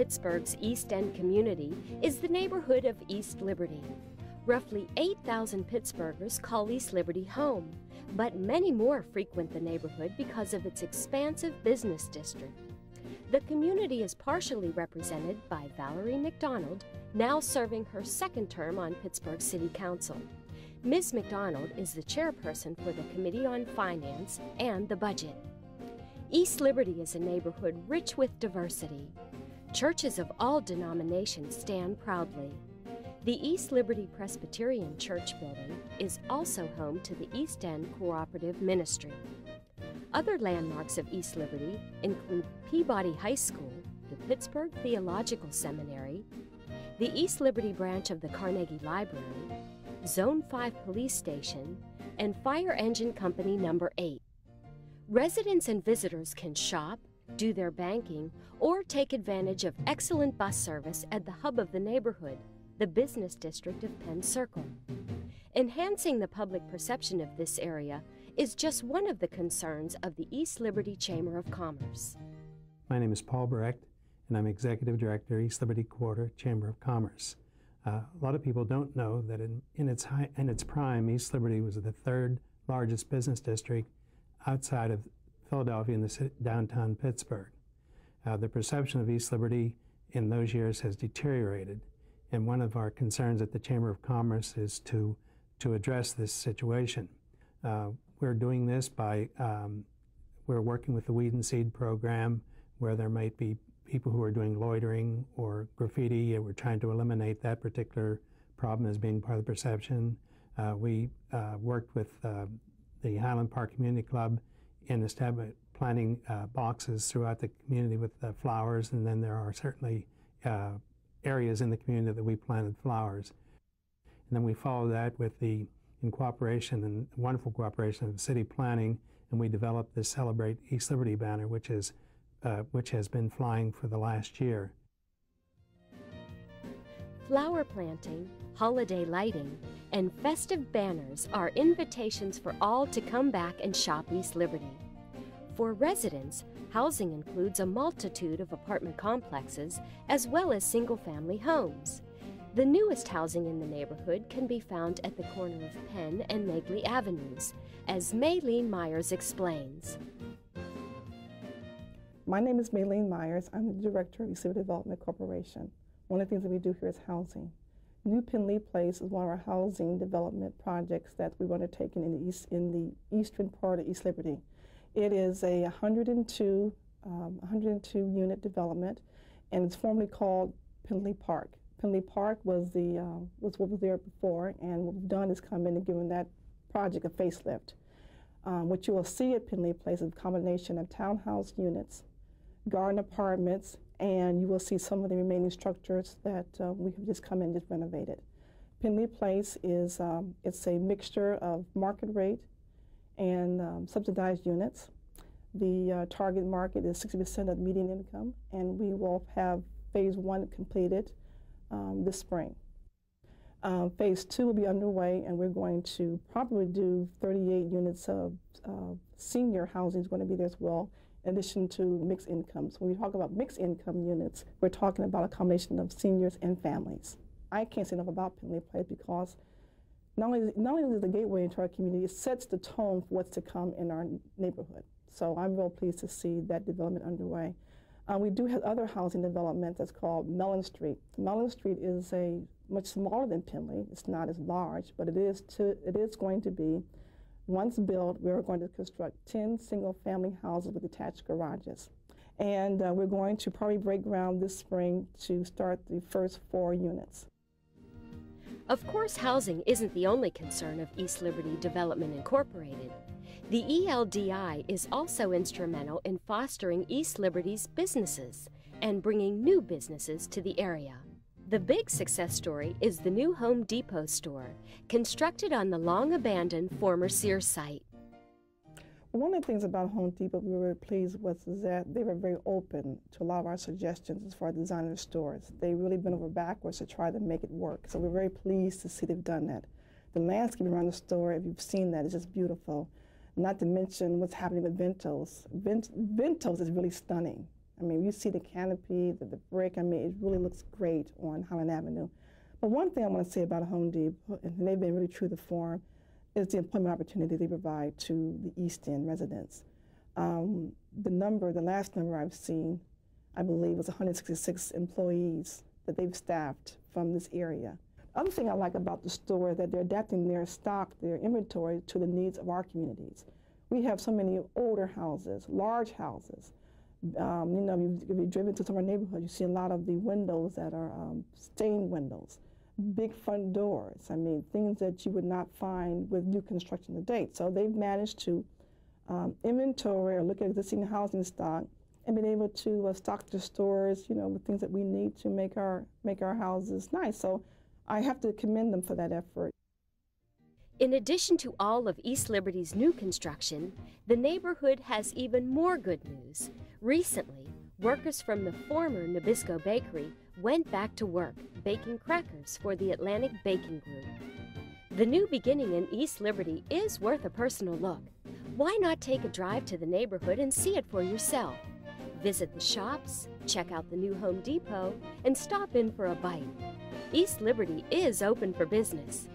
Pittsburgh's East End community is the neighborhood of East Liberty. Roughly 8,000 Pittsburghers call East Liberty home, but many more frequent the neighborhood because of its expansive business district. The community is partially represented by Valerie McDonald, now serving her second term on Pittsburgh City Council. Ms. McDonald is the chairperson for the Committee on Finance and the Budget. East Liberty is a neighborhood rich with diversity. Churches of all denominations stand proudly. The East Liberty Presbyterian Church building is also home to the East End Cooperative Ministry. Other landmarks of East Liberty include Peabody High School, the Pittsburgh Theological Seminary, the East Liberty branch of the Carnegie Library, Zone 5 Police Station, and Fire Engine Company No. 8. Residents and visitors can shop, do their banking, or take advantage of excellent bus service at the hub of the neighborhood, the business district of Penn Circle. Enhancing the public perception of this area is just one of the concerns of the East Liberty Chamber of Commerce. My name is Paul Brecht, and I'm Executive Director, East Liberty Quarter Chamber of Commerce. A lot of people don't know that in its prime, East Liberty was the third largest business district outside of Philadelphia in the downtown Pittsburgh. The perception of East Liberty in those years has deteriorated. And one of our concerns at the Chamber of Commerce is to address this situation. We're doing this by, we're working with the Weed and Seed program, where there might be people who are doing loitering or graffiti, and we're trying to eliminate that particular problem as being part of the perception. We worked with the Highland Park Community Club in planting boxes throughout the community with flowers, and then there are certainly areas in the community that we planted flowers. And then we follow that with in cooperation and wonderful cooperation of city planning, and we developed this Celebrate East Liberty banner, which has been flying for the last year. Flower planting, holiday lighting, and festive banners are invitations for all to come back and shop East Liberty. For residents, housing includes a multitude of apartment complexes as well as single-family homes. The newest housing in the neighborhood can be found at the corner of Penn and Magley Avenues, as Maylene Myers explains. My name is Maylene Myers. I'm the Director of East Liberty Development Corporation. One of the things that we do here is housing. New Penley Place is one of our housing development projects that we want to take in the eastern part of East Liberty. It is a 102 unit development, and it's formerly called Penley Park. Penley Park was what was there before, and what we've done is come in and given that project a facelift. What you will see at Penley Place is a combination of townhouse units, garden apartments, and you will see some of the remaining structures that we have just come in and just renovated. Penley Place is it's a mixture of market rate and subsidized units. The target market is 60% of median income, and we will have phase 1 completed this spring. Phase 2 will be underway, and we're going to probably do 38 units of senior housing is going to be there as well, in addition to mixed incomes. When we talk about mixed income units, we're talking about a combination of seniors and families. I can't say enough about Penley Place because not only is it the gateway into our community, it sets the tone for what's to come in our neighborhood. So I'm real pleased to see that development underway. We do have other housing development that's called Mellon Street. Mellon Street is much smaller than Penley. It's not as large, but it is going to be, once built, we're going to construct 10 single-family houses with attached garages. And we're going to probably break ground this spring to start the first 4 units. Of course, housing isn't the only concern of East Liberty Development Incorporated. The ELDI is also instrumental in fostering East Liberty's businesses and bringing new businesses to the area. The big success story is the new Home Depot store, constructed on the long-abandoned former Sears site. One of the things about Home Depot we were very pleased with is that they were very open to a lot of our suggestions as far as designer stores. They really bent over backwards to try to make it work, so we're very pleased to see they've done that. The landscape around the store, if you've seen that, is just beautiful. Not to mention what's happening with Ventos. Ventos is really stunning. I mean, you see the canopy, the brick, I mean, it really looks great on Highland Avenue. But one thing I want to say about Home Depot, and they've been really true to form, is the employment opportunity they provide to the East End residents. The last number I've seen, I believe, was 166 employees that they've staffed from this area. The other thing I like about the store is that they're adapting their stock, their inventory, to the needs of our communities. We have so many older houses, large houses. You know, if you've driven to some of our neighborhoods, you see a lot of the windows that are stained windows, big front doors. I mean, things that you would not find with new construction to date. So they've managed to inventory or look at existing housing stock and been able to stock the stores, you know, with things that we need to make our houses nice. So I have to commend them for that effort. In addition to all of East Liberty's new construction, the neighborhood has even more good news. Recently, workers from the former Nabisco Bakery went back to work baking crackers for the Atlantic Baking Group. The new beginning in East Liberty is worth a personal look. Why not take a drive to the neighborhood and see it for yourself? Visit the shops, check out the new Home Depot, and stop in for a bite. East Liberty is open for business.